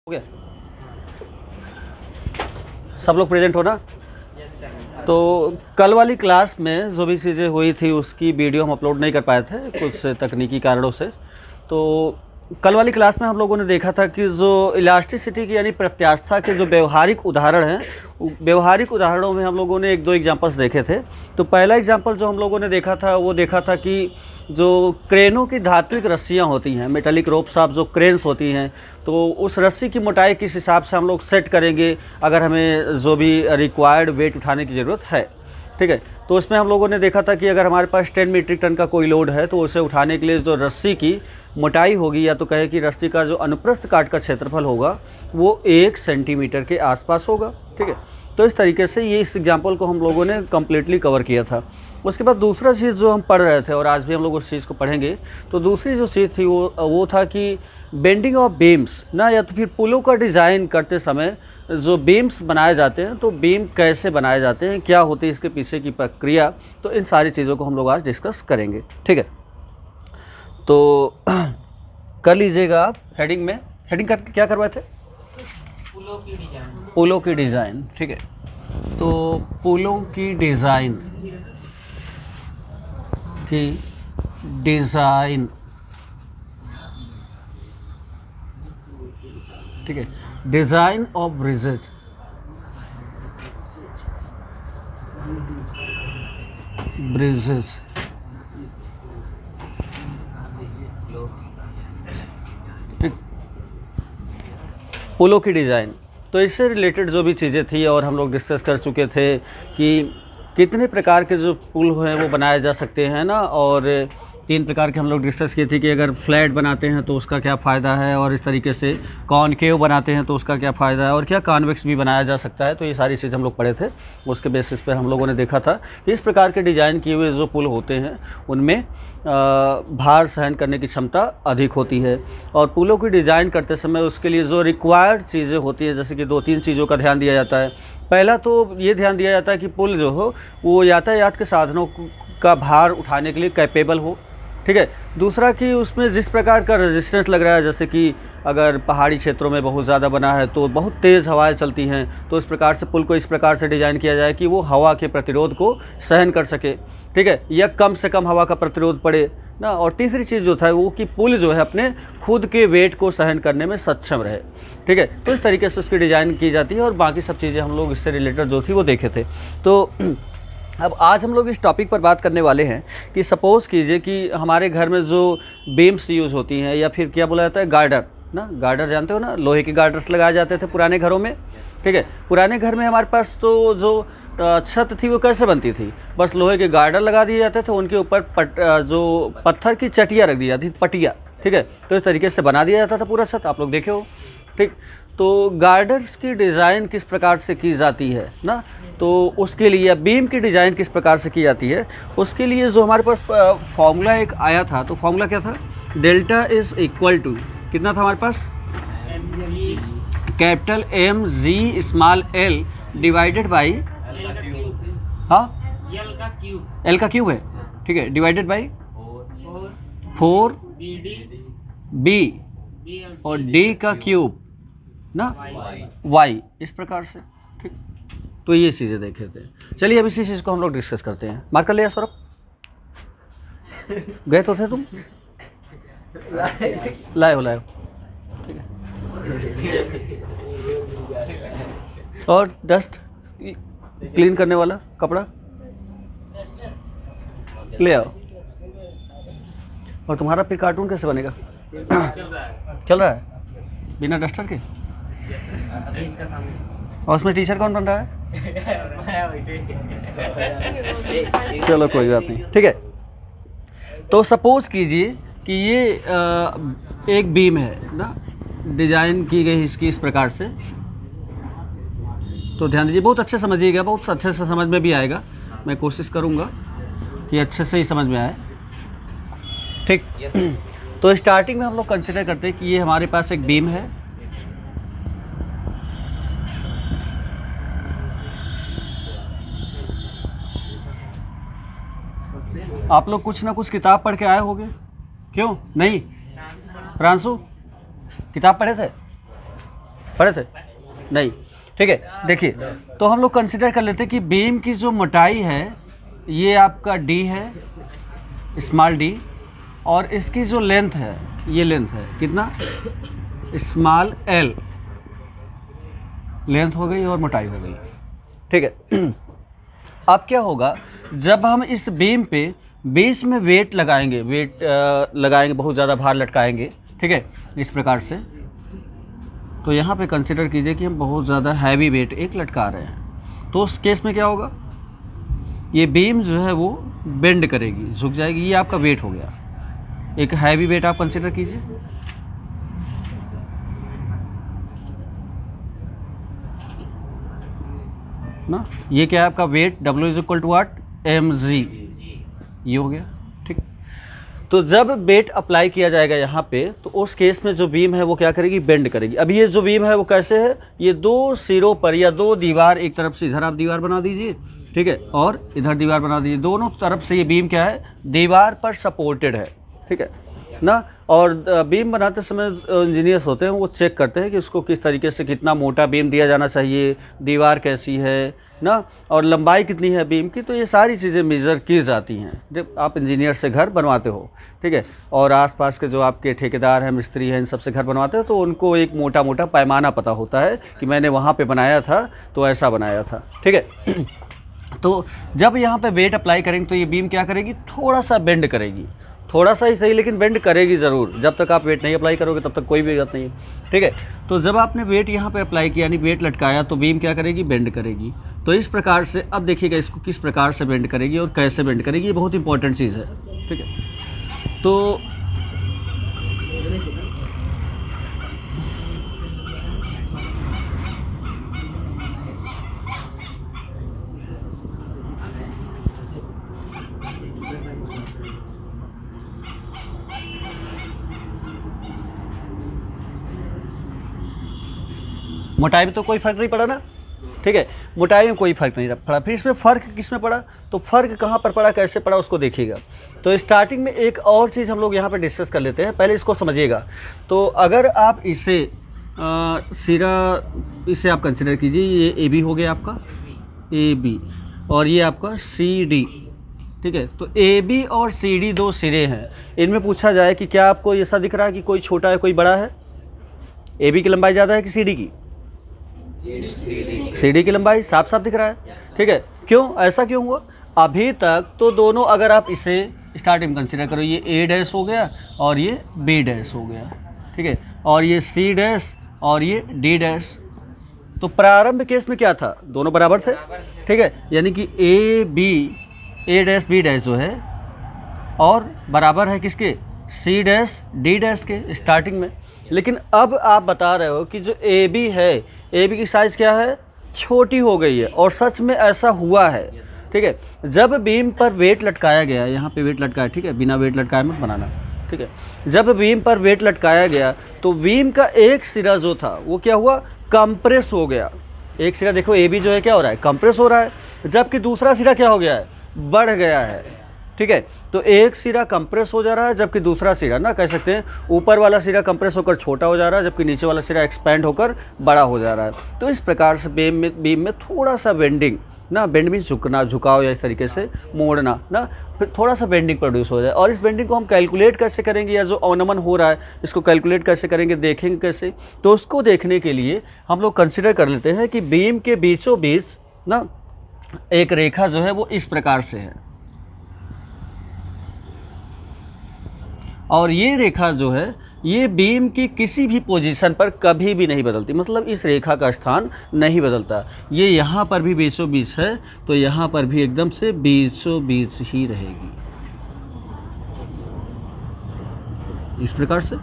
हो गया, सब लोग प्रेजेंट हो ना। तो कल वाली क्लास में जो भी चीज़ें हुई थी उसकी वीडियो हम अपलोड नहीं कर पाए थे कुछ तकनीकी कारणों से। तो कल वाली क्लास में हम लोगों ने देखा था कि जो इलास्टिसिटी की यानी प्रत्यास्थता के जो व्यवहारिक उदाहरण हैं, व्यवहारिक उदाहरणों में हम लोगों ने एक दो एग्जांपल्स देखे थे। तो पहला एग्जांपल जो हम लोगों ने देखा था वो देखा था कि जो क्रेनों की धात्विक रस्सियां होती हैं, मेटालिक रोप्स ऑफ जो क्रेन्स होती हैं, तो उस रस्सी की मोटाई किस हिसाब से हम लोग सेट करेंगे अगर हमें जो भी रिक्वायर्ड वेट उठाने की ज़रूरत है। ठीक है, तो उसमें हम लोगों ने देखा था कि अगर हमारे पास 10 मीट्रिक टन का कोई लोड है तो उसे उठाने के लिए जो रस्सी की मोटाई होगी, या तो कहे कि रस्सी का जो अनुप्रस्थ काट का क्षेत्रफल होगा वो 1 सेंटीमीटर के आसपास होगा। ठीक है, तो इस तरीके से ये इस एग्जाम्पल को हम लोगों ने कम्प्लीटली कवर किया था। उसके बाद दूसरा चीज़ जो हम पढ़ रहे थे और आज भी हम लोग उस चीज़ को पढ़ेंगे, तो दूसरी जो चीज़ थी वो था कि बेंडिंग ऑफ बीम्स ना, या तो फिर पुलों का डिज़ाइन करते समय जो बीम्स बनाए जाते हैं तो बीम कैसे बनाए जाते हैं, क्या होती है इसके पीछे की प्रक्रिया, तो इन सारी चीज़ों को हम लोग आज डिस्कस करेंगे। ठीक है, तो कर लीजिएगा आप हेडिंग में। हेडिंग कर क्या करवाए थे? पुलों की डिजाइन। पुलों की डिज़ाइन। ठीक है, तो पुलों की डिज़ाइन ठीक है, डिज़ाइन ऑफ ब्रिजेज, ठीक, पुलों की डिज़ाइन। तो इससे रिलेटेड जो भी चीज़ें थी और हम लोग डिस्कस कर चुके थे कि कितने प्रकार के जो पुल हैं वो बनाए जा सकते हैं ना, और 3 प्रकार के हम लोग डिस्कस किए थे कि अगर फ्लैट बनाते हैं तो उसका क्या फ़ायदा है, और इस तरीके से कॉनकेव बनाते हैं तो उसका क्या फ़ायदा है, और क्या कॉन्वेक्स भी बनाया जा सकता है। तो ये सारी चीज़ हम लोग पढ़े थे, उसके बेसिस पर हम लोगों ने देखा था कि इस प्रकार के डिज़ाइन किए हुए जो पुल होते हैं उनमें भार सहन करने की क्षमता अधिक होती है। और पुलों की डिज़ाइन करते समय उसके लिए जो रिक्वायर्ड चीज़ें होती हैं, जैसे कि 2-3 चीज़ों का ध्यान दिया जाता है। पहला तो ये ध्यान दिया जाता है कि पुल जो हो वो यातायात के साधनों का भार उठाने के लिए कैपेबल हो। ठीक है, दूसरा कि उसमें जिस प्रकार का रेजिस्टेंस लग रहा है, जैसे कि अगर पहाड़ी क्षेत्रों में बहुत ज़्यादा बना है तो बहुत तेज़ हवाएं चलती हैं, तो इस प्रकार से पुल को इस प्रकार से डिज़ाइन किया जाए कि वो हवा के प्रतिरोध को सहन कर सके। ठीक है, या कम से कम हवा का प्रतिरोध पड़े ना। और तीसरी चीज़ जो था वो कि पुल जो है अपने खुद के वेट को सहन करने में सक्षम रहे। ठीक है, तो इस तरीके से उसकी डिज़ाइन की जाती है और बाकी सब चीज़ें हम लोग इससे रिलेटेड जो थी वो देखे थे। तो अब आज हम लोग इस टॉपिक पर बात करने वाले हैं कि सपोज़ कीजिए कि हमारे घर में जो बीम्स यूज़ होती हैं, या फिर क्या बोला जाता है, गार्डर ना। गार्डर जानते हो ना, लोहे के गार्डर्स लगाए जाते थे पुराने घरों में। ठीक है, पुराने घर में हमारे पास तो जो छत थी वो कैसे बनती थी, बस लोहे के गार्डर लगा दिए जाते थे, उनके ऊपर जो पत्थर की चटिया रख दी जाती थी, पटिया। ठीक है, तो इस तरीके से बना दिया जाता था पूरा छत, आप लोग देखे हो। ठीक, तो गार्डर्स की डिज़ाइन किस प्रकार से की जाती है ना, तो उसके लिए बीम की डिज़ाइन किस प्रकार से की जाती है, उसके लिए जो हमारे पास फॉर्मूला एक आया था, तो फॉर्मूला क्या था? डेल्टा इज़ इक्वल टू कितना था हमारे पास? Capital mg small l divided by, हाँ, एल का क्यूब है। ठीक है, डिवाइडेड बाई 4 b और d का क्यूब ना, y, इस प्रकार से। ठीक, तो ये चीज़ें देखे थे। चलिए अब इसी चीज़ को हम लोग डिस्कस करते हैं। मार्क कर लिया सौरभ? गए तो थे तुम? लाए हो। ठीक है, और डस्ट क्लीन करने वाला कपड़ा ले आओ। और तुम्हारा फिर कार्टून कैसे बनेगा? चल रहा है बिना डस्टर के? और उसमें टीचर कौन बन रहा है? चलो कोई बात नहीं। ठीक है, तो सपोज़ कीजिए कि ये एक बीम है ना, डिज़ाइन की गई इसकी इस प्रकार से। तो ध्यान दीजिए, बहुत अच्छे समझिएगा, बहुत अच्छे से समझ में भी आएगा। मैं कोशिश करूँगा कि अच्छे से ही समझ में आए। ठीक, तो स्टार्टिंग में हम लोग कंसिडर करते हैं कि ये हमारे पास एक बीम है। आप लोग कुछ ना कुछ किताब पढ़ के आए होंगे, क्यों नहीं? प्रांशु, किताब पढ़े थे? पढ़े थे? नहीं, ठीक है। देखिए, तो हम लोग कंसिडर कर लेते हैं कि बीम की जो मोटाई है ये आपका डी है, स्मॉल डी, और इसकी जो लेंथ है ये लेंथ है कितना, स्मॉल एल, लेंथ हो गई और मोटाई हो गई, ठीक है। अब क्या होगा, जब हम इस बीम पे बीच में वेट लगाएंगे, लगाएंगे, बहुत ज़्यादा भार लटकाएंगे, ठीक है, इस प्रकार से, तो यहाँ पे कंसिडर कीजिए कि हम बहुत ज़्यादा हैवी वेट एक लटका रहे हैं, तो उस केस में क्या होगा, ये बीम जो है वो बेंड करेगी, झुक जाएगी, ये आपका वेट हो गया, एक हैवी वेट आप कंसिडर कीजिए। ना, ये क्या है आपका weight, W is equal to what, mg, ये हो गया, ठीक। तो जब वेट अप्लाई किया जाएगा यहाँ पे, तो उस केस में जो बीम है वो क्या करेगी, बेंड करेगी। अब ये जो बीम है वो कैसे है, ये दो सिरों पर या दो दीवार, एक तरफ से इधर आप दीवार बना दीजिए, ठीक है, और इधर दीवार बना दीजिए, दोनों तरफ से ये बीम क्या है, दीवार पर सपोर्टेड है, ठीक है ना। और बीम बनाते समय इंजीनियर्स होते हैं वो चेक करते हैं कि उसको किस तरीके से, कितना मोटा बीम दिया जाना चाहिए, दीवार कैसी है ना, और लंबाई कितनी है बीम की, तो ये सारी चीज़ें मेज़र की जाती हैं जब आप इंजीनियर से घर बनवाते हो, ठीक है। और आसपास के जो आपके ठेकेदार हैं, मिस्त्री हैं, इन सब से घर बनवाते हो, तो उनको एक मोटा मोटा पैमाना पता होता है कि मैंने वहाँ पे बनाया था तो ऐसा बनाया था, ठीक है। तो जब यहाँ पे वेट अप्लाई करेंगे तो ये बीम क्या करेगी, थोड़ा सा बेंड करेगी, थोड़ा सा ही सही लेकिन बेंड करेगी ज़रूर। जब तक आप वेट नहीं अप्लाई करोगे तब तक कोई भी बात नहीं है, ठीक है। तो जब आपने वेट यहाँ पे अप्लाई किया, यानी वेट लटकाया, तो बीम क्या करेगी, बेंड करेगी। तो इस प्रकार से अब देखिएगा इसको किस प्रकार से बेंड करेगी और कैसे बेंड करेगी, ये बहुत इंपॉर्टेंट चीज़ है, ठीक है। तो मोटाई में तो कोई फ़र्क नहीं पड़ा ना, ठीक है, मोटाई में कोई फ़र्क नहीं पड़ा। फिर इसमें फ़र्क किस में पड़ा, तो फ़र्क कहाँ पर पड़ा, कैसे पड़ा, उसको देखिएगा। तो स्टार्टिंग में एक और चीज़ हम लोग यहाँ पे डिस्कस कर लेते हैं, पहले इसको समझिएगा। तो अगर आप इसे सिरा, इसे आप कंसिडर कीजिए, ये ए बी हो गया आपका, ए बी, और ये आपका सी डी, ठीक है। तो ए बी और सी डी दो सिरे हैं, इनमें पूछा जाए कि क्या आपको ऐसा दिख रहा है कि कोई छोटा है कोई बड़ा है, ए बी की लंबाई ज़्यादा है कि सी डी की, सी डी की लंबाई साफ साफ दिख रहा है, ठीक है। क्यों, ऐसा क्यों हुआ, अभी तक तो दोनों, अगर आप इसे स्टार्टिंग कंसिडर करो, ये ए डैश हो गया और ये बी डैश हो गया, ठीक है, और ये सी डैश और ये डी डैश, तो प्रारंभ केस में क्या था, दोनों बराबर थे, ठीक है, यानी कि A B, A dash B dash जो है और बराबर है किसके, सी डैश डी डैश के स्टार्टिंग में। लेकिन अब आप बता रहे हो कि जो ए बी है, ए बी की साइज़ क्या है, छोटी हो गई है, और सच में ऐसा हुआ है, ठीक है। जब बीम पर वेट लटकाया गया, यहाँ पे वेट लटकाया, ठीक है, बिना वेट लटकाए मत बनाना, ठीक है। जब बीम पर वेट लटकाया गया तो बीम का एक सिरा जो था वो क्या हुआ, कंप्रेस हो गया। एक सिरा देखो ए बी जो है क्या हो रहा है, कंप्रेस हो रहा है, जबकि दूसरा सिरा क्या हो गया है, बढ़ गया है, ठीक है। तो एक सिरा कंप्रेस हो जा रहा है, जबकि दूसरा सिरा, ना कह सकते हैं ऊपर वाला सिरा कंप्रेस होकर छोटा हो जा रहा है, जबकि नीचे वाला सिरा एक्सपैंड होकर बड़ा हो जा रहा है। तो इस प्रकार से बीम में थोड़ा सा बेंडिंग, ना बेंड मीन्स झुकना, झुकाव, या इस तरीके से मोड़ना, ना फिर थोड़ा सा बेंडिंग प्रोड्यूस हो जाए। और इस बेंडिंग को हम कैलकुलेट कैसे करेंगे, या जो अवनमन हो रहा है इसको कैलकुलेट कैसे करेंगे, देखेंगे कैसे। तो उसको देखने के लिए हम लोग कंसिडर कर लेते हैं कि बीम के बीचों बीच ना एक रेखा जो है वो इस प्रकार से है, और ये रेखा जो है ये बीम की किसी भी पोजीशन पर कभी भी नहीं बदलती, मतलब इस रेखा का स्थान नहीं बदलता। ये यहाँ पर भी बीचों बीच है, तो यहाँ पर भी एकदम से बीचों बीच ही रहेगी, इस प्रकार से,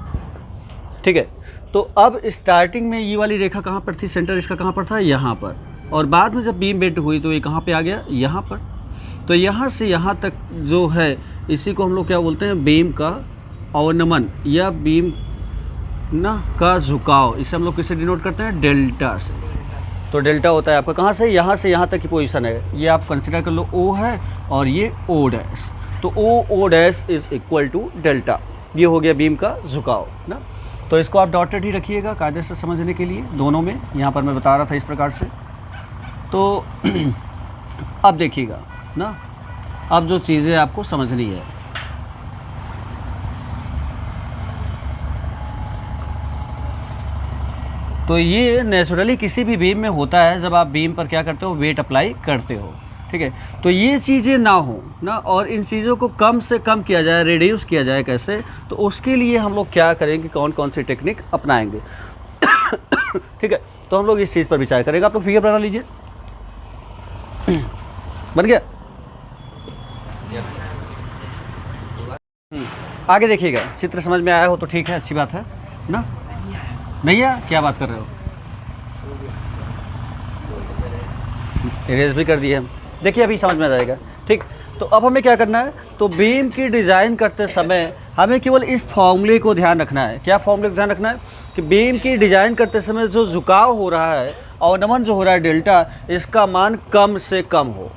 ठीक है। तो अब स्टार्टिंग में ये वाली रेखा कहाँ पर थी, सेंटर इसका कहाँ पर था, यहाँ पर, और बाद में जब बीम बेंड हुई तो ये कहाँ पे आ गया, यहाँ पर। तो यहाँ से यहाँ तक जो है इसी को हम लोग क्या बोलते हैं, बीम का अवनमन या बीम ना का झुकाव। इसे हम लोग किससे डिनोट करते हैं, डेल्टा से। तो डेल्टा होता है आपका कहाँ से यहाँ तक की पोजीशन है, ये आप कंसिडर कर लो ओ है और ये ओ डैश, तो O dash is equal to delta, ये हो गया बीम का झुकाव ना। तो इसको आप डॉटेड ही रखिएगा कायदे से समझने के लिए दोनों में। यहाँ पर मैं बता रहा था इस प्रकार से। तो अब देखिएगा ना, अब जो चीज़ें आपको समझनी है, तो ये नेचुरली किसी भी बीम में होता है जब आप बीम पर क्या करते हो, वेट अप्लाई करते हो, ठीक है। तो ये चीज़ें ना हो ना, और इन चीज़ों को कम से कम किया जाए, रिड्यूस किया जाए कैसे, तो उसके लिए हम लोग क्या करेंगे, कौन कौन सी टेक्निक अपनाएंगे ठीक है। तो हम लोग इस चीज़ पर विचार करेंगे। आप लोग फिगर बना लीजिए, बन गया। आगे देखिएगा, चित्र समझ में आया हो तो ठीक है, अच्छी बात है ना। नहीं है, क्या बात कर रहे हो, इरेज भी कर दिए हम। देखिए अभी समझ में आ जाएगा, ठीक। तो अब हमें क्या करना है, तो बीम की डिज़ाइन करते समय हमें केवल इस फॉर्मूले को ध्यान रखना है। क्या फॉर्मूले को ध्यान रखना है कि बीम की डिज़ाइन करते समय जो झुकाव हो रहा है, अवनमन जो हो रहा है डेल्टा, इसका मान कम से कम हो,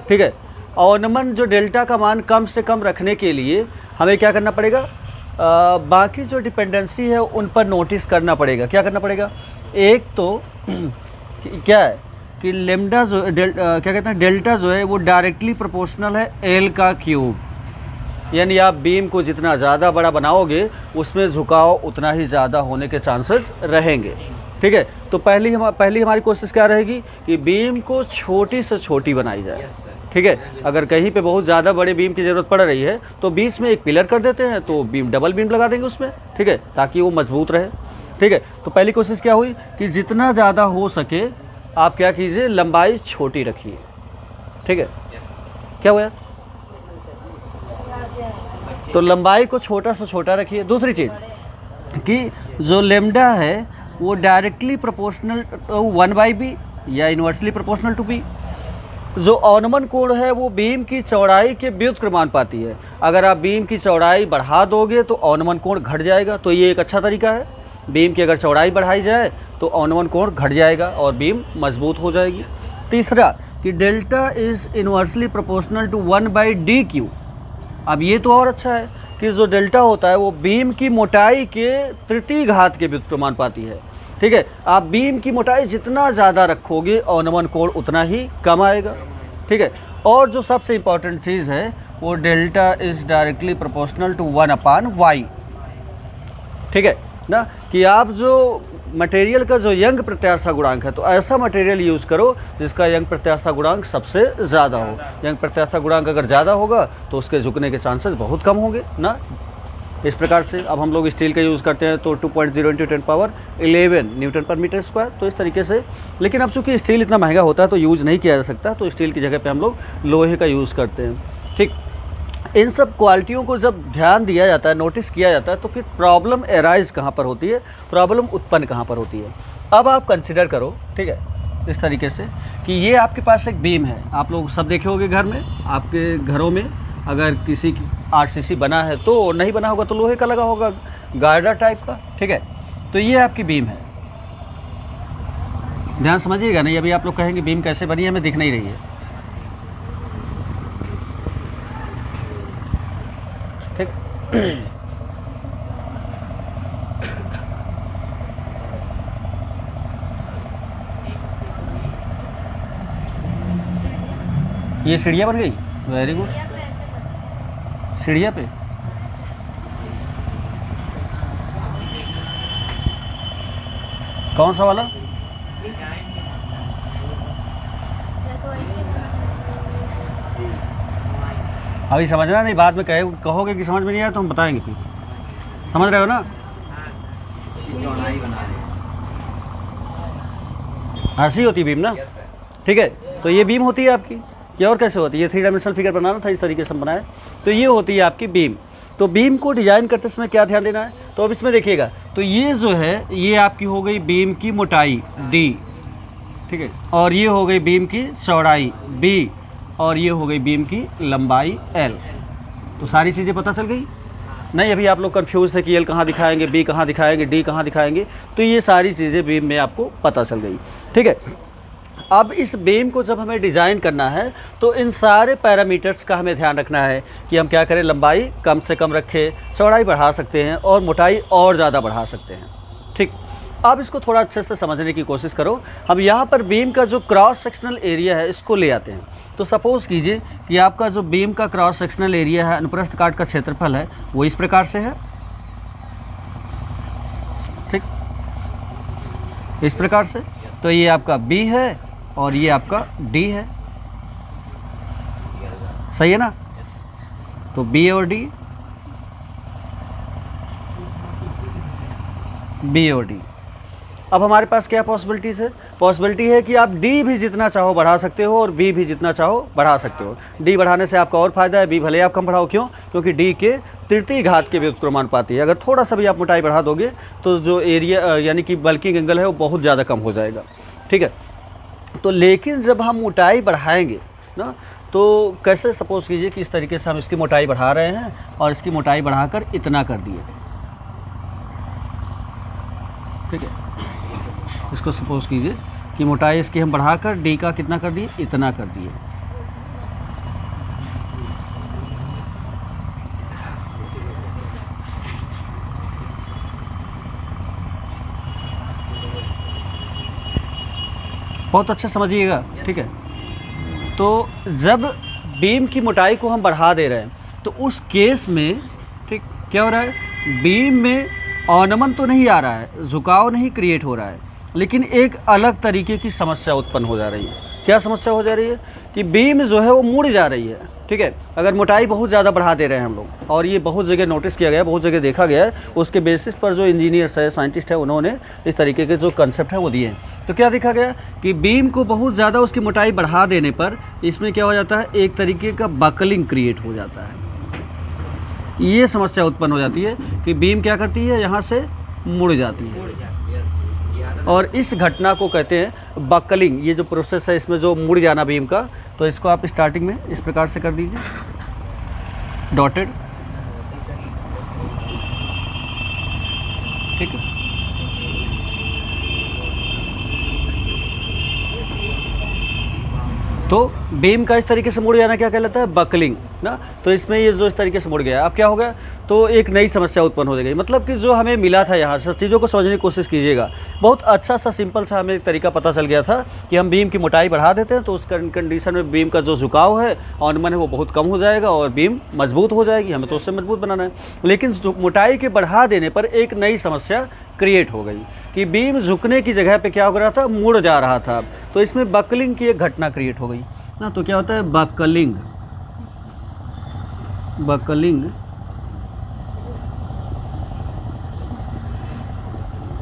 ठीक है। अवनमन जो डेल्टा का मान कम से कम रखने के लिए हमें क्या करना पड़ेगा, बाकी जो डिपेंडेंसी है उन पर नोटिस करना पड़ेगा। क्या करना पड़ेगा, एक तो क्या है कि लेमडा जो क्या कहते हैं, डेल्टा जो है वो डायरेक्टली प्रोपोर्शनल है एल का क्यूब। यानी आप बीम को जितना ज़्यादा बड़ा बनाओगे उसमें झुकाव उतना ही ज़्यादा होने के चांसेस रहेंगे, ठीक है। तो पहली हमारी कोशिश क्या रहेगी कि बीम को छोटी से छोटी बनाई जाए, ठीक है। अगर कहीं पे बहुत ज़्यादा बड़े बीम की ज़रूरत पड़ रही है तो बीच में एक पिलर कर देते हैं, तो बीम डबल बीम लगा देंगे उसमें, ठीक है, ताकि वो मजबूत रहे, ठीक है। तो पहली कोशिश क्या हुई कि जितना ज़्यादा हो सके आप क्या कीजिए, लंबाई छोटी रखिए, ठीक है। क्या हुआ, तो लंबाई को छोटा से छोटा रखिए। दूसरी चीज़ कि जो लेमडा है वो डायरेक्टली प्रोपोर्शनल 1/b या इन्वर्सली प्रोपोर्शनल टू b। जो अवनमन कोण है वो बीम की चौड़ाई के व्युत्क्रमानुपाती है। अगर आप बीम की चौड़ाई बढ़ा दोगे तो अवनमन कोण घट जाएगा, तो ये एक अच्छा तरीका है। बीम की अगर चौड़ाई बढ़ाई जाए तो अवनमन कोण घट जाएगा और बीम मजबूत हो जाएगी। तीसरा कि delta is inversely proportional to 1/dq। अब ये तो और अच्छा है कि जो डेल्टा होता है वो बीम की मोटाई के तृतीय घात के व्युत्क्रमानुपाती है, ठीक है। आप बीम की मोटाई जितना ज़्यादा रखोगे अवनमन कोण उतना ही कम आएगा, ठीक है। और जो सबसे इम्पॉर्टेंट चीज़ है वो delta is directly proportional to 1/y, ठीक है ना। कि आप जो मटेरियल का जो यंग प्रत्याशा गुणांक है, तो ऐसा मटेरियल यूज़ करो जिसका यंग प्रत्याशा गुणांक सबसे ज़्यादा हो। यंग प्रत्याशा गुणांक अगर ज़्यादा होगा तो उसके झुकने के चांसेस बहुत कम होंगे ना। इस प्रकार से अब हम लोग स्टील का यूज़ करते हैं तो 2.0 × 10⁻11 न्यूटन पर मीटर स्क्वायर, तो इस तरीके से। लेकिन अब चूँकि स्टील इतना महंगा होता है तो यूज़ नहीं किया जा सकता, तो स्टील की जगह पे हम लोग लोहे का यूज़ करते हैं, ठीक। इन सब क्वालिटियों को जब ध्यान दिया जाता है, नोटिस किया जाता है, तो फिर प्रॉब्लम एराइज कहाँ पर होती है, प्रॉब्लम उत्पन्न कहाँ पर होती है। अब आप कंसिडर करो, ठीक है, इस तरीके से कि ये आपके पास एक बीम है। आप लोग सब देखे होंगे घर में, आपके घरों में अगर किसी की RCC बना है, तो नहीं बना होगा तो लोहे का लगा होगा, गार्डर टाइप का, ठीक है। तो ये आपकी बीम है, ध्यान समझिएगा। नहीं अभी आप लोग कहेंगे बीम कैसे बनी है, हमें दिख नहीं रही है, ठीक। ये सीढ़ियाँ बन गई, वेरी गुड। सीढ़ियाँ पे कौन सा वाला, अभी समझना नहीं, बाद में कहोगे कि समझ में नहीं आया तो हम बताएंगे फिर। समझ रहे हो ना, ऐसी होती बीम ना, ठीक है। तो ये बीम होती है आपकी, क्या और कैसे होती है, ये 3 डायमेंशनल फिगर बनाना था, इस तरीके से हम बनाए। तो ये होती है आपकी बीम। तो बीम को डिजाइन करते समय क्या ध्यान देना है, तो अब इसमें देखिएगा, तो ये जो है ये आपकी हो गई बीम की मोटाई d, ठीक है, और ये हो गई बीम की चौड़ाई b, और ये हो गई बीम की लंबाई l। तो सारी चीज़ें पता चल गई नहीं। अभी आप लोग कंफ्यूज थे कि l कहाँ दिखाएंगे, b कहाँ दिखाएंगे, d कहाँ दिखाएंगे, तो ये सारी चीज़ें बीम में आपको पता चल गई, ठीक है। अब इस बीम को जब हमें डिज़ाइन करना है तो इन सारे पैरामीटर्स का हमें ध्यान रखना है कि हम क्या करें, लंबाई कम से कम रखें, चौड़ाई बढ़ा सकते हैं और मोटाई और ज़्यादा बढ़ा सकते हैं। ठीक, अब इसको थोड़ा अच्छे से समझने की कोशिश करो। हम यहाँ पर बीम का जो क्रॉस सेक्शनल एरिया है इसको ले आते हैं। तो सपोज़ कीजिए कि आपका जो बीम का क्रॉस सेक्शनल एरिया है, अनुप्रस्थ काट का क्षेत्रफल है, वो इस प्रकार से है। ठीक, इस प्रकार से। तो ये आपका B है और ये आपका D है, सही है ना। तो B और D, B और D। अब हमारे पास क्या पॉसिबिलिटीज़ है? पॉसिबिलिटी है कि आप D भी जितना चाहो बढ़ा सकते हो और B भी जितना चाहो बढ़ा सकते हो। D बढ़ाने से आपका और फायदा है, B भले आप कम बढ़ाओ। क्यों? क्योंकि D के तृतीय घात के व्युत्क्रमानुपाती है। अगर थोड़ा सा भी आप मोटाई बढ़ा दोगे तो जो एरिया यानी कि बल्किंग एंगल है वो बहुत ज़्यादा कम हो जाएगा। ठीक है, तो लेकिन जब हम मोटाई बढ़ाएंगे ना, तो कैसे, सपोज़ कीजिए कि इस तरीके से हम इसकी मोटाई बढ़ा रहे हैं और इसकी मोटाई बढ़ाकर इतना कर दिए। ठीक है, इसको सपोज़ कीजिए कि मोटाई इसकी हम बढ़ाकर D का कितना कर दिए, इतना कर दिए। बहुत अच्छे समझिएगा। ठीक है, तो जब बीम की मोटाई को हम बढ़ा दे रहे हैं तो उस केस में, ठीक, क्या हो रहा है, बीम में अवनमन तो नहीं आ रहा है, झुकाव नहीं क्रिएट हो रहा है, लेकिन एक अलग तरीके की समस्या उत्पन्न हो जा रही है। क्या समस्या हो जा रही है कि बीम जो है वो मुड़ जा रही है। ठीक है, अगर मोटाई बहुत ज़्यादा बढ़ा दे रहे हैं हम लोग, और ये बहुत जगह नोटिस किया गया है, बहुत जगह देखा गया है, उसके बेसिस पर जो इंजीनियर्स है, साइंटिस्ट है, उन्होंने इस तरीके के जो कंसेप्ट है वो दिए हैं। तो क्या देखा गया कि बीम को बहुत ज़्यादा उसकी मोटाई बढ़ा देने पर इसमें क्या हो जाता है, एक तरीके का बकलिंग क्रिएट हो जाता है। ये समस्या उत्पन्न हो जाती है कि बीम क्या करती है, यहाँ से मुड़ जाती है, और इस घटना को कहते हैं बकलिंग। ये जो प्रोसेस है इसमें जो मुड़ जाना बीम का, तो इसको आप स्टार्टिंग में इस प्रकार से कर दीजिए, डॉटेड। ठीक है, तो बीम का इस तरीके से मुड़ जाना क्या कहलाता है, बकलिंग ना। तो इसमें ये जो इस तरीके से मुड़ गया, अब क्या हो गया, तो एक नई समस्या उत्पन्न हो गई। मतलब कि जो हमें मिला था, यहाँ से चीज़ों को समझने की कोशिश कीजिएगा। बहुत अच्छा सा सिंपल सा हमें एक तरीका पता चल गया था कि हम बीम की मोटाई बढ़ा देते हैं तो उस कंडीशन में बीम का जो झुकाव है, अवनमन है, वो बहुत कम हो जाएगा और बीम मजबूत हो जाएगी। हमें तो उससे मजबूत बनाना है। लेकिन मोटाई के बढ़ा देने पर एक नई समस्या क्रिएट हो गई कि बीम झुकने की जगह पे क्या हो रहा था, मुड़ जा रहा था। तो इसमें बकलिंग की एक घटना क्रिएट हो गई ना। तो क्या होता है, बकलिंग, बकलिंग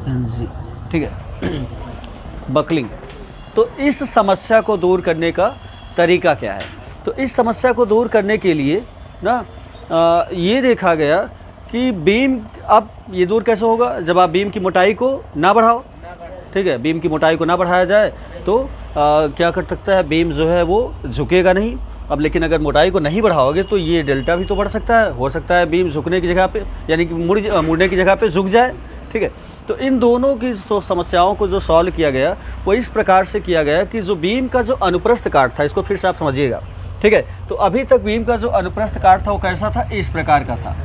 एनजी। ठीक है, बकलिंग। तो इस समस्या को दूर करने का तरीका क्या है? तो इस समस्या को दूर करने के लिए ना ये देखा गया कि बीम, अब ये दूर कैसे होगा, जब आप बीम की मोटाई को ना बढ़ाओ। ठीक है, बीम की मोटाई को ना बढ़ाया जाए तो क्या कर सकता है, बीम जो है वो झुकेगा नहीं। अब लेकिन अगर मोटाई को नहीं बढ़ाओगे तो ये डेल्टा भी तो बढ़ सकता है, हो सकता है बीम झुकने की जगह पे, यानी कि मुड़ने की जगह पे झुक जाए। ठीक है, तो इन दोनों की समस्याओं को जो सॉल्व किया गया वो इस प्रकार से किया गया कि जो बीम का जो अनुप्रस्थ काट था, इसको फिर से आप समझिएगा। ठीक है, तो अभी तक बीम का जो अनुप्रस्थ काट था वो कैसा था, इस प्रकार का था।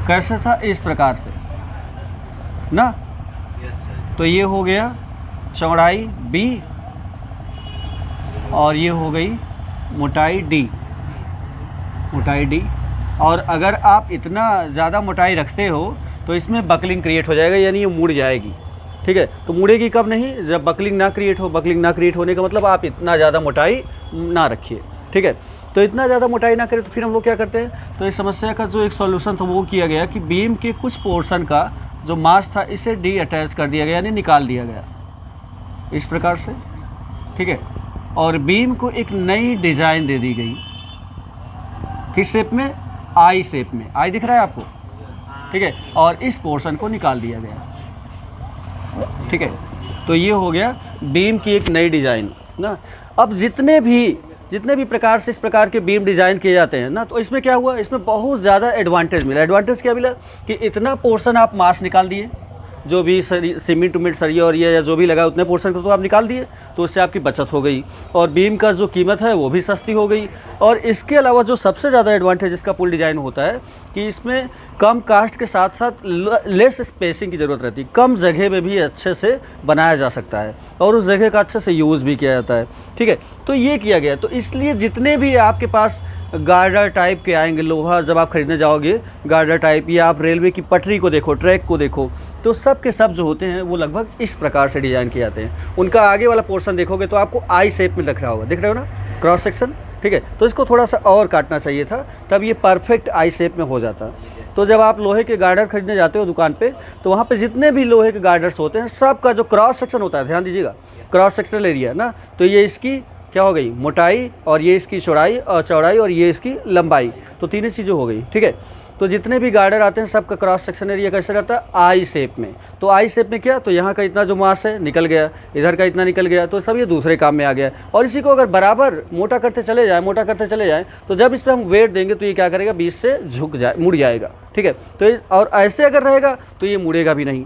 कैसे था, इस प्रकार से ना। तो ये हो गया चौड़ाई B और ये हो गई मोटाई D, मोटाई D। और अगर आप इतना ज़्यादा मोटाई रखते हो तो इसमें बकलिंग क्रिएट हो जाएगा, यानी ये मुड़ जाएगी। ठीक है, तो मुड़ेगी कब नहीं, जब बकलिंग ना क्रिएट हो। बकलिंग ना क्रिएट होने का मतलब आप इतना ज़्यादा मोटाई ना रखिए। ठीक है, तो इतना ज़्यादा मोटाई ना करें तो फिर हम लोग क्या करते हैं, तो इस समस्या का जो एक सॉल्यूशन था वो किया गया कि बीम के कुछ पोर्शन का जो मास था इसे डी अटैच कर दिया गया, यानी निकाल दिया गया इस प्रकार से। ठीक है, और बीम को एक नई डिज़ाइन दे दी गई, किस शेप में, आई शेप में। आई दिख रहा है आपको? ठीक है, और इस पोर्शन को निकाल दिया गया। ठीक है, तो ये हो गया बीम की एक नई डिज़ाइन ना। अब जितने भी प्रकार से इस प्रकार के बीम डिज़ाइन किए जाते हैं ना, तो इसमें क्या हुआ, इसमें बहुत ज़्यादा एडवांटेज मिला। एडवांटेज क्या मिला कि इतना पोर्शन आप मास निकाल दिए, जो भी सीमेंट उमेंट सरिया और या जो भी लगा उतने पोर्शन को तो आप निकाल दिए, तो उससे आपकी बचत हो गई और बीम का जो कीमत है वो भी सस्ती हो गई। और इसके अलावा जो सबसे ज़्यादा एडवांटेज इसका पुल डिज़ाइन होता है कि इसमें कम कास्ट के साथ साथ लेस स्पेसिंग की ज़रूरत रहती है, कम जगह में भी अच्छे से बनाया जा सकता है और उस जगह का अच्छे से यूज़ भी किया जाता है। ठीक है, तो ये किया गया। तो इसलिए जितने भी आपके पास गार्डर टाइप के आएंगे लोहा, जब आप खरीदने जाओगे गार्डर टाइप, या आप रेलवे की पटरी को देखो, ट्रैक को देखो, तो सब के सब जो होते हैं वो लगभग इस प्रकार से डिज़ाइन किए जाते हैं। उनका आगे वाला पोर्शन देखोगे तो आपको आई शेप में दिख रहा होगा, दिख रहे हो ना, क्रॉस सेक्शन। ठीक है, तो इसको थोड़ा सा और काटना चाहिए था, तब ये परफेक्ट आई शेप में हो जाता। तो जब आप लोहे के गार्डर खरीदने जाते हो दुकान पे, तो वहाँ पे जितने भी लोहे के गार्डर्स होते हैं सब का जो क्रॉस सेक्शन होता है, ध्यान दीजिएगा, क्रॉस सेक्शनल एरिया ना, तो ये इसकी क्या हो गई, मोटाई, और ये इसकी चौड़ाई और ये इसकी लंबाई, तो तीनों चीज़ें हो गई। ठीक है, तो जितने भी गार्डर आते हैं सबका क्रॉस सेक्शन एरिया कैसे रहता है, आई शेप में। तो आई शेप में क्या, तो यहाँ का इतना जो मास है निकल गया, इधर का इतना निकल गया, तो सब ये दूसरे काम में आ गया। और इसी को अगर बराबर मोटा करते चले जाएँ तो जब इस पर हम वेट देंगे तो ये क्या करेगा, बीच से झुक जाए, मुड़ जाएगा। ठीक है, तो और ऐसे अगर रहेगा तो ये मुड़ेगा भी नहीं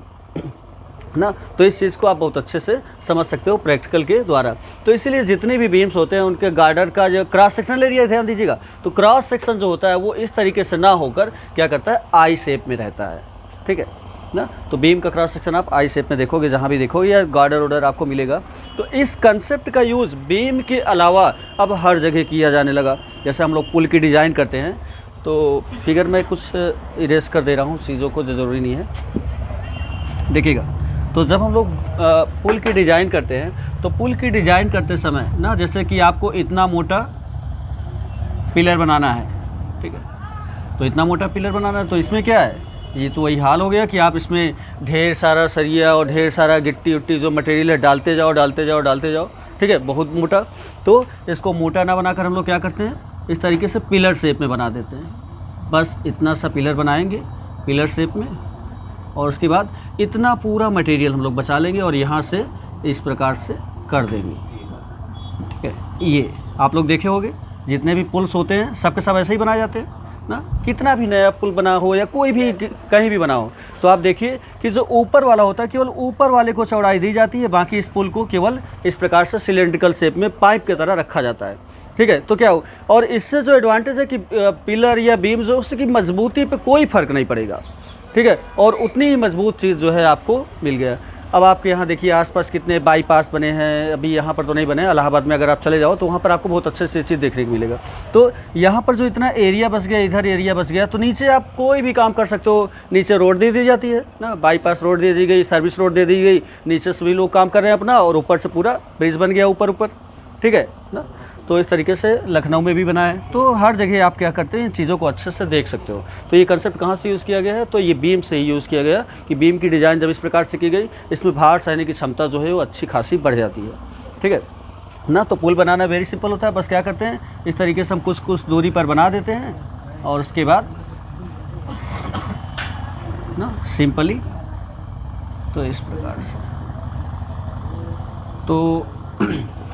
ना। तो इस चीज़ को आप बहुत अच्छे से समझ सकते हो प्रैक्टिकल के द्वारा। तो इसीलिए जितने भी बीम्स होते हैं उनके गार्डर का जो क्रॉस सेक्शनल एरिया, ध्यान दीजिएगा, तो क्रॉस सेक्शन जो होता है वो इस तरीके से ना होकर क्या करता है, आई शेप में रहता है। ठीक है ना, तो बीम का क्रॉस सेक्शन आप आई शेप में देखोगे, जहाँ भी देखोगे या गार्डर ऑर्डर आपको मिलेगा। तो इस कंसेप्ट का यूज़ बीम के अलावा अब हर जगह किया जाने लगा। जैसे हम लोग पुल की डिज़ाइन करते हैं, तो फिगर में कुछ इरेज कर दे रहा हूँ चीज़ों को जो ज़रूरी नहीं है, देखिएगा। तो जब हम लोग पुल की डिज़ाइन करते हैं, तो पुल की डिज़ाइन करते समय ना, जैसे कि आपको इतना मोटा पिलर बनाना है, ठीक है, तो इतना मोटा पिलर बनाना है, तो इसमें क्या है, ये तो वही हाल हो गया कि आप इसमें ढेर सारा सरिया और ढेर सारा गिट्टी उट्टी जो मटेरियल है डालते जाओ। ठीक है, बहुत मोटा। तो इसको मोटा ना बनाकर हम लोग क्या करते हैं, इस तरीके से पिलर शेप में बना देते हैं। बस इतना सा पिलर बनाएंगे पिलर शेप में, और उसके बाद इतना पूरा मटेरियल हम लोग बचा लेंगे और यहाँ से इस प्रकार से कर देंगे। ठीक है, ये आप लोग देखे होंगे जितने भी पुल्स होते हैं सबके सब ऐसे ही बनाए जाते हैं ना। कितना भी नया पुल बना हो या कोई भी कहीं भी बना हो, तो आप देखिए कि जो ऊपर वाला होता है केवल ऊपर वाले को चौड़ाई दी जाती है, बाकी इस पुल को केवल इस प्रकार से सिलेंड्रिकल शेप में पाइप की तरह रखा जाता है। ठीक है, तो क्या हो, और इससे जो एडवांटेज है कि पिलर या बीम जो उसकी मजबूती पे कोई फ़र्क नहीं पड़ेगा। ठीक है, और उतनी ही मजबूत चीज़ जो है आपको मिल गया। अब आपके यहाँ देखिए आसपास कितने बाईपास बने हैं, अभी यहाँ पर तो नहीं बने, इलाहाबाद में अगर आप चले जाओ तो वहाँ पर आपको बहुत अच्छे से चीज़ देखने को मिलेगा। तो यहाँ पर जो इतना एरिया बच गया, इधर एरिया बच गया, तो नीचे आप कोई भी काम कर सकते हो। नीचे रोड दे दी जाती है ना, बाईपास रोड दे दी गई, सर्विस रोड दे दी गई, नीचे सभी लोग काम कर रहे हैं अपना, और ऊपर से पूरा ब्रिज बन गया ऊपर। ठीक है ना, तो इस तरीके से लखनऊ में भी बना है। तो हर जगह आप क्या करते हैं, इन चीज़ों को अच्छे से देख सकते हो। तो ये कंसेप्ट कहाँ से यूज़ किया गया है, तो ये बीम से ही यूज़ किया गया कि बीम की डिज़ाइन जब इस प्रकार से की गई, इसमें भार सहने की क्षमता जो है वो अच्छी खासी बढ़ जाती है। ठीक है ना, तो पुल बनाना वेरी सिंपल होता है। बस क्या करते हैं, इस तरीके से हम कुछ दूरी पर बना देते हैं, और उसके बाद ना सिंपली तो इस प्रकार से तो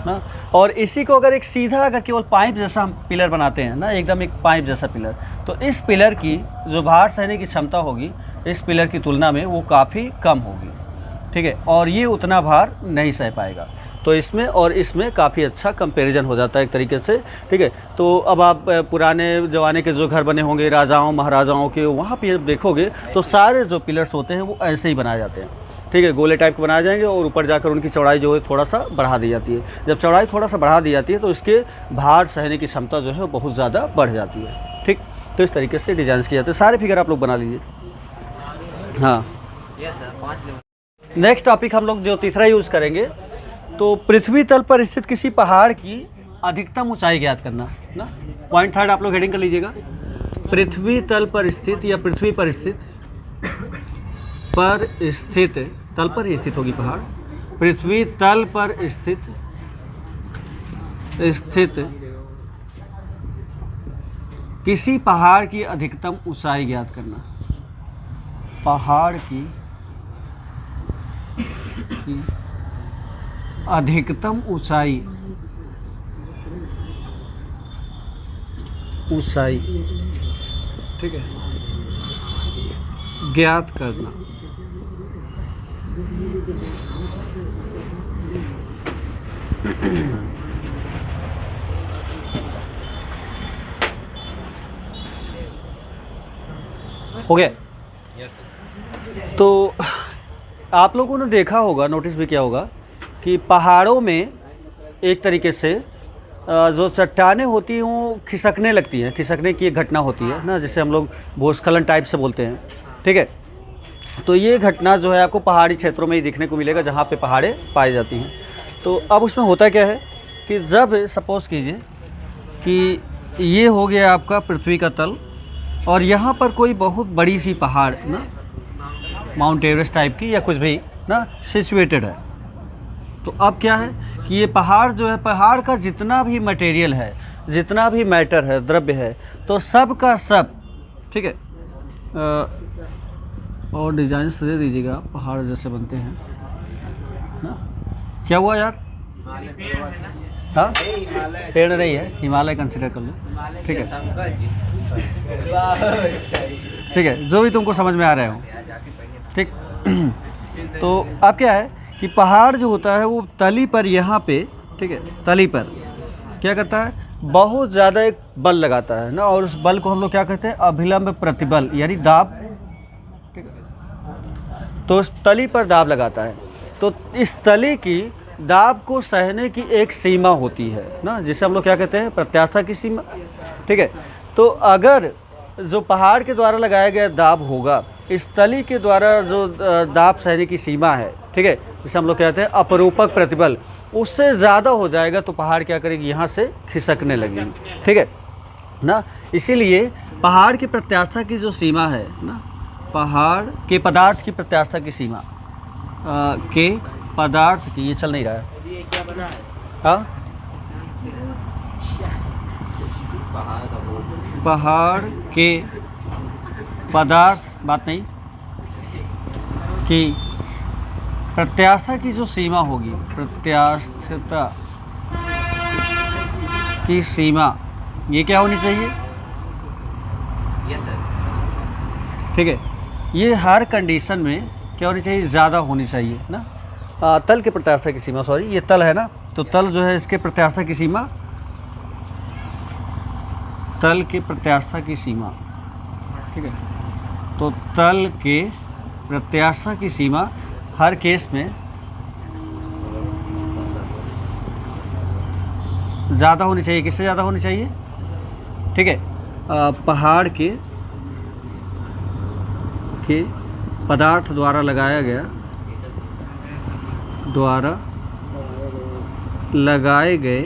ना, और इसी को अगर एक सीधा अगर केवल पाइप जैसा हम पिलर बनाते हैं ना, एकदम एक पाइप जैसा पिलर, तो इस पिलर की जो भार सहने की क्षमता होगी इस पिलर की तुलना में वो काफ़ी कम होगी। ठीक है, और ये उतना भार नहीं सह पाएगा। तो इसमें और इसमें काफ़ी अच्छा कंपैरिजन हो जाता है एक तरीके से। ठीक है, तो अब आप पुराने ज़माने के जो घर बने होंगे राजाओं महाराजाओं के, वहाँ पे देखोगे तो सारे जो पिलर्स होते हैं वो ऐसे ही बनाए जाते हैं। ठीक है, गोले टाइप के बनाए जाएंगे और ऊपर जाकर उनकी चौड़ाई जो है थोड़ा सा बढ़ा दी जाती है। जब चौड़ाई थोड़ा सा बढ़ा दी जाती है तो इसके भार सहने की क्षमता जो है वो बहुत ज़्यादा बढ़ जाती है। ठीक, तो इस तरीके से डिज़ाइन किए जाते हैं। सारे फिगर आप लोग बना लीजिए। हाँ, नेक्स्ट टॉपिक हम लोग जो तीसरा यूज़ करेंगे, तो पृथ्वी तल पर स्थित किसी पहाड़ की अधिकतम ऊंचाई ज्ञात करना ना। पॉइंट थर्ड आप लोग हेडिंग कर लीजिएगा। पृथ्वी तल पर स्थित या पृथ्वी पर स्थित, तल पर ही स्थित होगी पहाड़, पृथ्वी तल पर स्थित किसी पहाड़ की अधिकतम ऊंचाई ज्ञात करना। पहाड़ की अधिकतम ऊंचाई ठीक है ज्ञात करना। हो गया। तो आप लोगों ने देखा होगा, नोटिस भी किया होगा कि पहाड़ों में एक तरीके से जो चट्टानें होती हैं वो खिसकने लगती हैं, खिसकने की एक घटना होती है ना, जिसे हम लोग भूस्खलन टाइप से बोलते हैं। ठीक है, तो ये घटना जो है आपको पहाड़ी क्षेत्रों में ही देखने को मिलेगा, जहाँ पे पहाड़ें पाई जाती हैं। तो अब उसमें होता क्या है कि जब सपोज़ कीजिए कि ये हो गया आपका पृथ्वी का तल, और यहाँ पर कोई बहुत बड़ी सी पहाड़ ना, माउंट एवरेस्ट टाइप की या कुछ भी ना, सिचुएटेड है। तो अब क्या है कि ये पहाड़ जो है, पहाड़ का जितना भी मटेरियल है, जितना भी मैटर है, द्रव्य है, तो सब का सब, ठीक है, और डिजाइन दे दीजिएगा, पहाड़ जैसे बनते हैं ना। क्या हुआ यार? हाँ, पेड़ नहीं है, हिमालय कंसिडर कर लो। ठीक है, ठीक है, जो भी तुमको समझ में आ रहे हो। ठीक, तो अब क्या है कि पहाड़ जो होता है वो तली पर, यहाँ पे, ठीक है, तली पर क्या करता है, बहुत ज़्यादा एक बल लगाता है ना, और उस बल को हम लोग क्या कहते हैं, अभिलंब प्रतिबल, यानी दाब। ठीक है, तो उस तली पर दाब लगाता है। तो इस तली की दाब को सहने की एक सीमा होती है ना, जिसे हम लोग क्या कहते हैं, प्रत्यास्था की सीमा। ठीक है, तो अगर जो पहाड़ के द्वारा लगाया गया दाब होगा, इस तली के द्वारा जो दाब सहने की सीमा है, ठीक है, जिसे हम लोग कहते हैं अपरूपक प्रतिबल, उससे ज़्यादा हो जाएगा तो पहाड़ क्या करेगी, यहाँ से खिसकने लगेगी। ठीक है ना, इसीलिए पहाड़ की प्रत्यास्था की जो सीमा है ना, पहाड़ के पदार्थ की प्रत्यास्था की सीमा के पदार्थ की, ये चल नहीं रहा है, हाँ, पहाड़ के पदार्थ, बात नहीं, कि प्रत्यास्था की जो सीमा होगी, प्रत्यास्थता की सीमा, ये क्या होनी चाहिए? Yes sir. ठीक है, ये हर कंडीशन में क्या होनी चाहिए, ज़्यादा होनी चाहिए ना। तल के प्रत्यास्था की सीमा, सॉरी, ये तल है ना, तो तल जो है इसके प्रत्यास्था की सीमा, तल के प्रत्यास्था की सीमा, ठीक है, तो तल के प्रत्यास्था की सीमा हर केस में ज़्यादा होनी चाहिए। किससे ज़्यादा होनी चाहिए? ठीक है, पहाड़ के पदार्थ द्वारा लगाया गया, द्वारा लगाए गए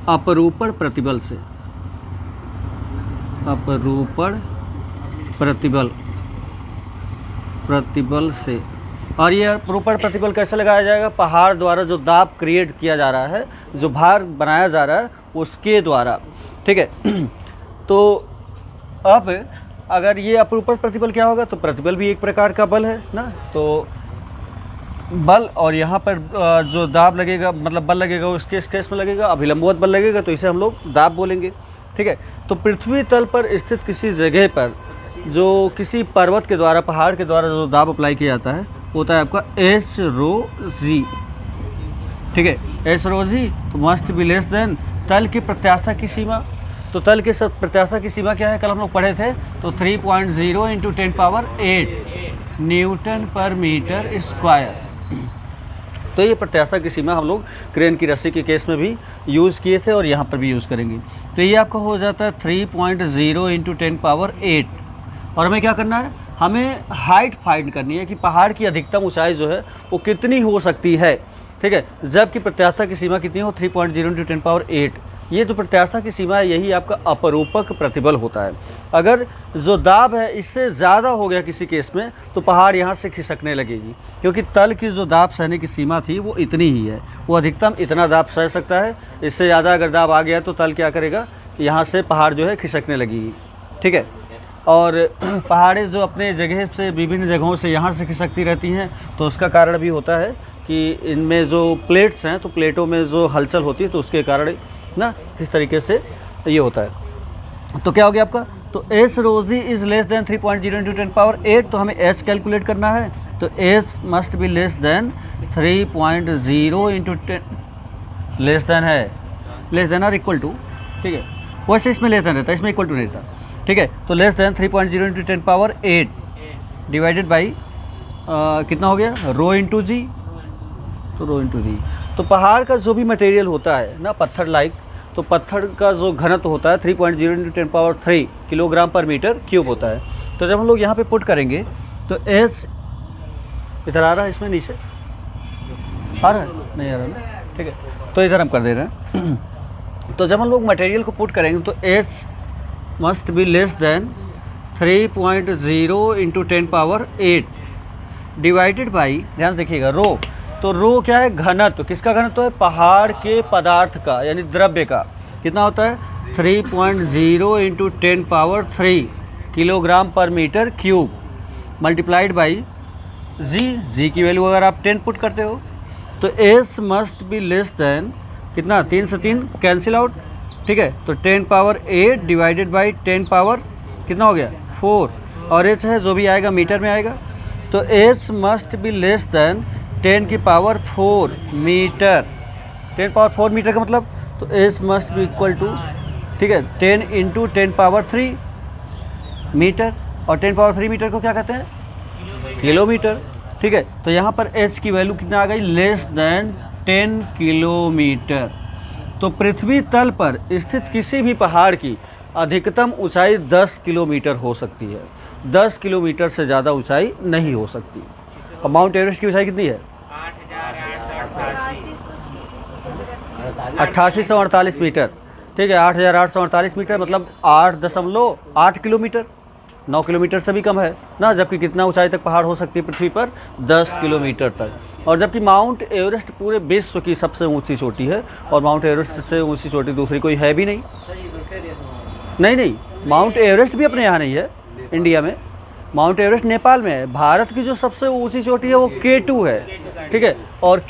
अपरूपण प्रतिबल से, अपरूपण प्रतिबल से। और ये अपरूपण प्रतिबल कैसे लगाया जाएगा? पहाड़ द्वारा जो दाब क्रिएट किया जा रहा है, जो भार बनाया जा रहा है, उसके द्वारा। ठीक है, तो अब अगर ये अपरूपण प्रतिबल क्या होगा, तो प्रतिबल भी एक प्रकार का बल है ना, तो बल, और यहाँ पर जो दाब लगेगा, मतलब बल लगेगा, उसके इस केस में लगेगा अभिलंबवत बल लगेगा, तो इसे हम लोग दाब बोलेंगे। ठीक है, तो पृथ्वी तल पर स्थित किसी जगह पर जो किसी पर्वत के द्वारा, पहाड़ के द्वारा जो दाब अप्लाई किया जाता है, होता है आपका एच रो जी। ठीक है, एच रो जी तो मस्ट बी लेस देन तल की प्रत्यास्था की सीमा। तो तल के प्रत्यास्था की सीमा क्या है, कल हम लोग पढ़े थे, तो 3.0 × 10⁸ न्यूटन पर मीटर स्क्वायर। तो ये प्रत्यास्था की सीमा हम लोग क्रेन की रस्सी के केस में भी यूज़ किए थे और यहाँ पर भी यूज़ करेंगे। तो ये आपका हो जाता है 3.0 × 10⁸। और हमें क्या करना है, हमें हाइट फाइंड करनी है कि पहाड़ की अधिकतम ऊंचाई जो है वो कितनी हो सकती है। ठीक है, जबकि प्रत्यास्था की सीमा कितनी हो, 3.0 × 10⁸। ये जो प्रत्यास्था की सीमा है, यही आपका अपरूपक प्रतिबल होता है। अगर जो दाब है इससे ज़्यादा हो गया किसी केस में, तो पहाड़ यहाँ से खिसकने लगेगी, क्योंकि तल की जो दाब सहने की सीमा थी वो इतनी ही है, वो अधिकतम इतना दाब सह सकता है। इससे ज़्यादा अगर दाब आ गया तो तल क्या करेगा, यहाँ से पहाड़ जो है खिसकने लगेगी। ठीक है, और पहाड़ें जो अपने जगह से, विभिन्न जगहों से यहाँ से खिसकती रहती हैं, तो उसका कारण भी होता है कि इनमें जो प्लेट्स हैं, तो प्लेटों में जो हलचल होती है, तो उसके कारण ना किस तरीके से ये होता है। तो क्या हो गया आपका, तो एस रोजी इज़ लेस देन 3.0 इंटू 10⁸ तो हमें एच कैलकुलेट करना है। तो H must be less then 3.0 into 10 less than है, लेस देन और इक्वल टू, ठीक है। वैसे इसमें लेस देन रहता है, इसमें इक्वल टू नहीं रहता, ठीक है। तो less than 3.0 into 10⁸ divided by कितना हो गया, रो इंटू जी, तो रो इंटू जी। तो पहाड़ का जो भी मटेरियल होता है ना, पत्थर लाइक, तो पत्थर का जो घनत्व होता है 3.0 इंटू 10⁻³ किलोग्राम पर मीटर क्यूब होता है। तो जब हम लोग यहाँ पे पुट करेंगे तो एस इधर आ रहा है, इसमें नीचे आ रहा है, नहीं आ रहा ना, ठीक है। तो इधर हम कर दे रहे हैं। तो जब हम लोग मटेरियल को पुट करेंगे तो H must be less then 3.0 into 10⁸ divided by, ध्यान देखिएगा, रो। तो रो क्या है, घनत्व, किसका घनत्व है, पहाड़ के पदार्थ का, यानी द्रव्य का। कितना होता है 3.0 इंटू 10⁻³ किलोग्राम पर मीटर क्यूब मल्टीप्लाइड बाई जी की वैल्यू अगर आप 10 पुट करते हो तो S must be less then कितना, 3 से 3 कैंसिल आउट, ठीक है। तो 10⁸ डिवाइडेड बाई 10 कितना हो गया 4, और एच है जो भी आएगा मीटर में आएगा। तो H must be less than 10⁴ metre, 10⁴ metre का मतलब, तो H must be equal to, ठीक है, 10 इंटू 10⁻³ मीटर, और 10⁻³ मीटर को क्या कहते हैं, किलोमीटर, ठीक है। तो यहाँ पर एच की वैल्यू कितना आ गई, लेस देन 10 किलोमीटर। तो पृथ्वी तल पर स्थित किसी भी पहाड़ की अधिकतम ऊंचाई 10 किलोमीटर हो सकती है, 10 किलोमीटर से ज़्यादा ऊंचाई नहीं हो सकती। और माउंट एवरेस्ट की ऊंचाई कितनी है, 8848 मीटर, ठीक है, 8848 मीटर, मतलब 8.8 किलोमीटर, 9 किलोमीटर से भी कम है ना। जबकि कितना ऊंचाई तक पहाड़ हो सकती है पृथ्वी पर, 10 किलोमीटर तक। और जबकि माउंट एवरेस्ट पूरे विश्व की सबसे ऊंची चोटी है, और माउंट एवरेस्ट से ऊंची चोटी दूसरी कोई है भी नहीं। नहीं, माउंट एवरेस्ट भी अपने यहाँ नहीं है, इंडिया में। माउंट एवरेस्ट नेपाल में है। भारत की जो सबसे ऊंची चोटी है वो K2 है, ठीक है। और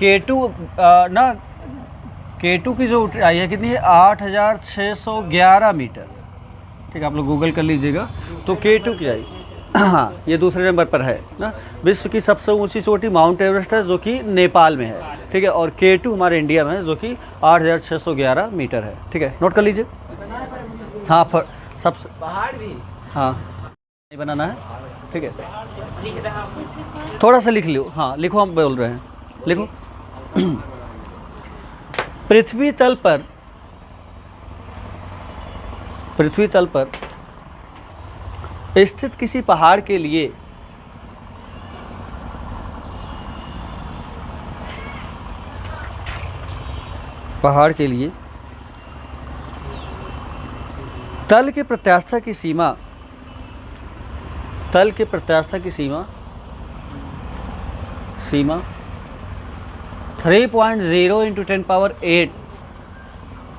K2 की जो ऊंचाई है कितनी है, 8611 मीटर, ठीक है। आप लोग गूगल कर लीजिएगा तो K2 की आई, हाँ, ये दूसरे नंबर पर है ना। विश्व की सबसे ऊंची चोटी माउंट एवरेस्ट है जो कि नेपाल में है, ठीक है। और K2 हमारे इंडिया में है जो कि 8611 मीटर है, ठीक है। नोट कर लीजिए। हाँ, सबसे पहाड़ भी, हाँ, नहीं बनाना है, ठीक है। थोड़ा सा लिख लो, हाँ लिखो, हम बोल रहे हैं, लिखो। पृथ्वी तल पर स्थित किसी पहाड़ के लिए तल के प्रत्यास्था की सीमा 3.0 इंटू 10⁸,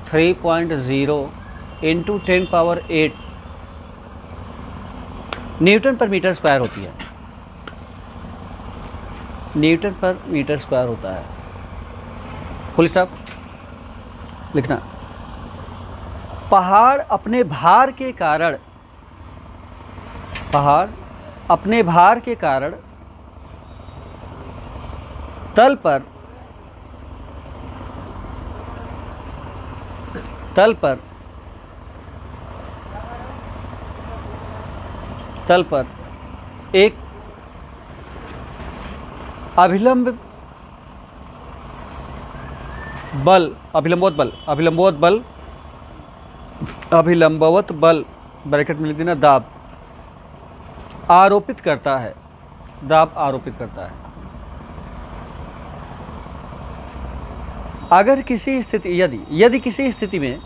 3.0 इंटू 10⁸ न्यूटन पर मीटर स्क्वायर होती है, न्यूटन पर मीटर स्क्वायर होता है। फुल स्टॉप लिखना। पहाड़ अपने भार के कारण तल पर एक अभिलंबवत बल ब्रैकेट में लिख देना, दाब आरोपित करता है। अगर किसी स्थिति, यदि किसी स्थिति में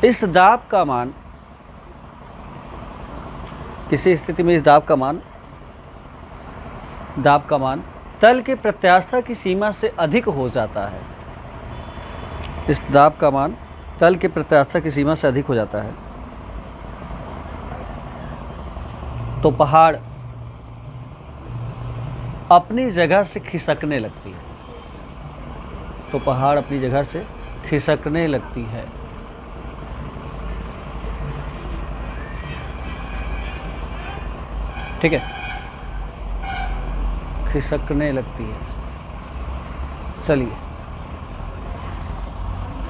इस दाब का मान, तल के प्रत्यास्था की सीमा से अधिक हो जाता है, इस दाब का मान तल के प्रत्यास्था की सीमा से अधिक हो जाता है, तो पहाड़ अपनी जगह से खिसकने लगती है। तो पहाड़ अपनी जगह से खिसकने लगती है। ठीक है, खिसकने लगती है। चलिए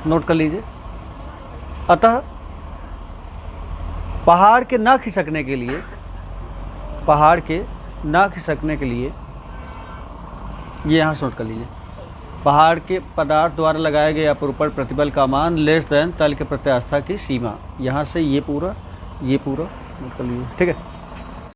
नोट कर लीजिए। अतः पहाड़ के ना खिसकने के लिए, पहाड़ के ना खिसकने के लिए, ये यहाँ से नोट कर लीजिए, पहाड़ के पदार्थ द्वारा लगाए गए अपरूपण प्रतिबल का मान लेस देन तल के प्रत्यास्था की सीमा। यहाँ से ये पूरा नोट कर लीजिए। ठीक है।